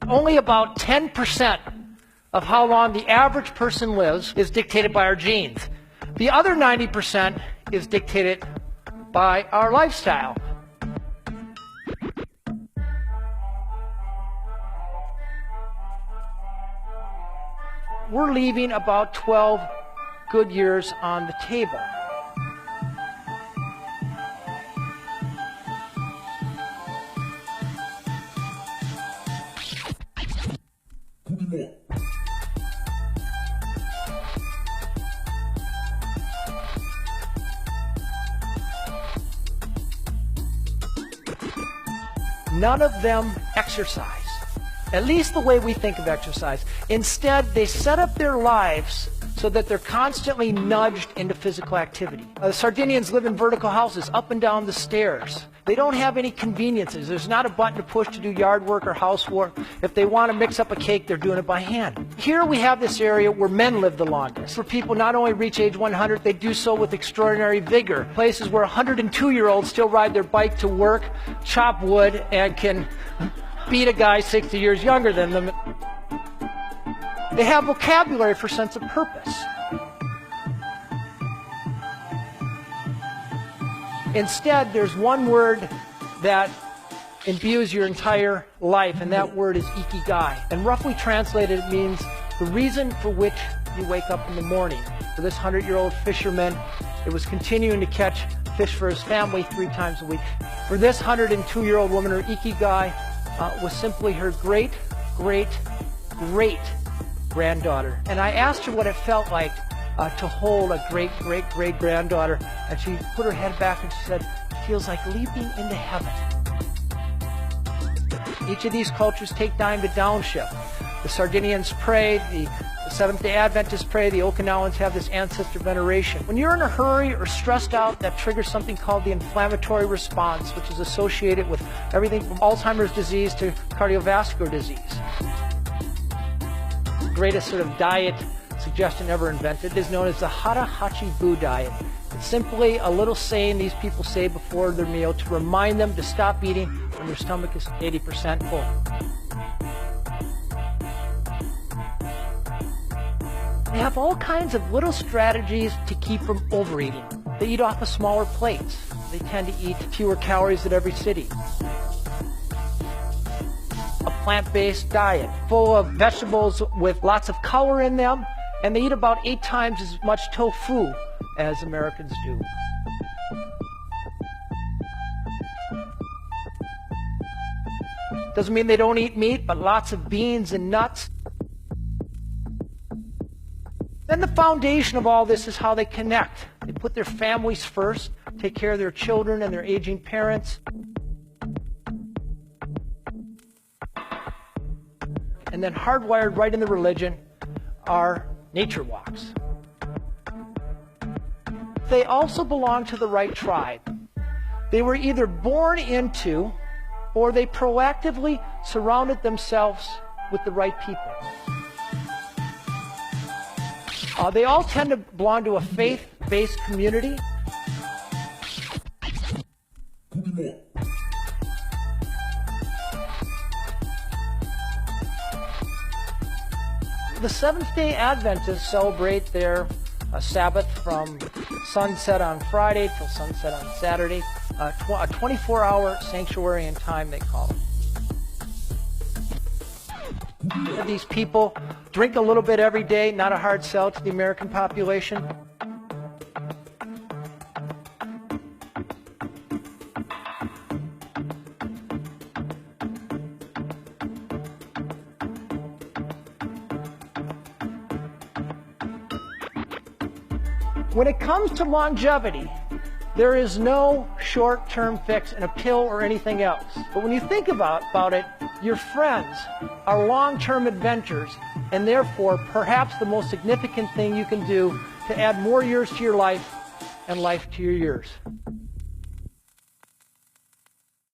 Only about 10% of how long the average person lives is dictated by our genes. The other 90% is dictated by our lifestyle. We're leaving about 12 good years on the table. None of them exercise, at least the way we think of exercise. Instead, they set up their lives so that they're constantly nudged into physical activity. The Sardinians live in vertical houses, up and down the stairs. They don't have any conveniences. There's not a button to push to do yard work or housework. If they want to mix up a cake, they're doing it by hand. Here we have this area where men live the longest. Where people not only reach age 100, they do so with extraordinary vigor. Places where 102-year-olds still ride their bike to work, chop wood, and can beat a guy 60 years younger than them. They have vocabulary for sense of purpose. Instead, there's one word that imbues your entire life, and that word is ikigai. And roughly translated, it means the reason for which you wake up in the morning. For this 100-year-old fisherman, it was continuing to catch fish for his family 3 times a week. For this 102-year-old woman, her ikigai was simply her great granddaughter. And I asked her what it felt like to hold a great granddaughter, and she put her head back and she said, "It feels like leaping into heaven." Each of these cultures take time to downshift. The Sardinians pray, the Seventh-day Adventists pray, the Okinawans have this ancestor veneration. When you're in a hurry or stressed out, that triggers something called the inflammatory response, which is associated with everything from Alzheimer's disease to cardiovascular disease. The greatest sort of diet suggestion ever invented is known as the Hara Hachi Bu diet. It's simply a little saying these people say before their meal to remind them to stop eating when their stomach is 80% full. They have all kinds of little strategies to keep from overeating. They eat off of smaller plates. They tend to eat fewer calories at every sitting. A plant-based diet full of vegetables with lots of color in them, and they eat about 8 times as much tofu as Americans do. Doesn't mean they don't eat meat, but lots of beans and nuts. Then the foundation of all this is how they connect. They put their families first, take care of their children and their aging parents. And then hardwired right in the religion are nature walks. They also belong to the right tribe. They were either born into or they proactively surrounded themselves with the right people. They all tend to belong to a faith-based community. The Seventh-day Adventists celebrate their Sabbath from sunset on Friday till sunset on Saturday, a 24-hour sanctuary in time, they call it. These people drink a little bit every day, not a hard sell to the American population. When it comes to longevity, there is no short-term fix in a pill or anything else. But when you think about it, your friends are long-term adventures, and therefore perhaps the most significant thing you can do to add more years to your life and life to your years.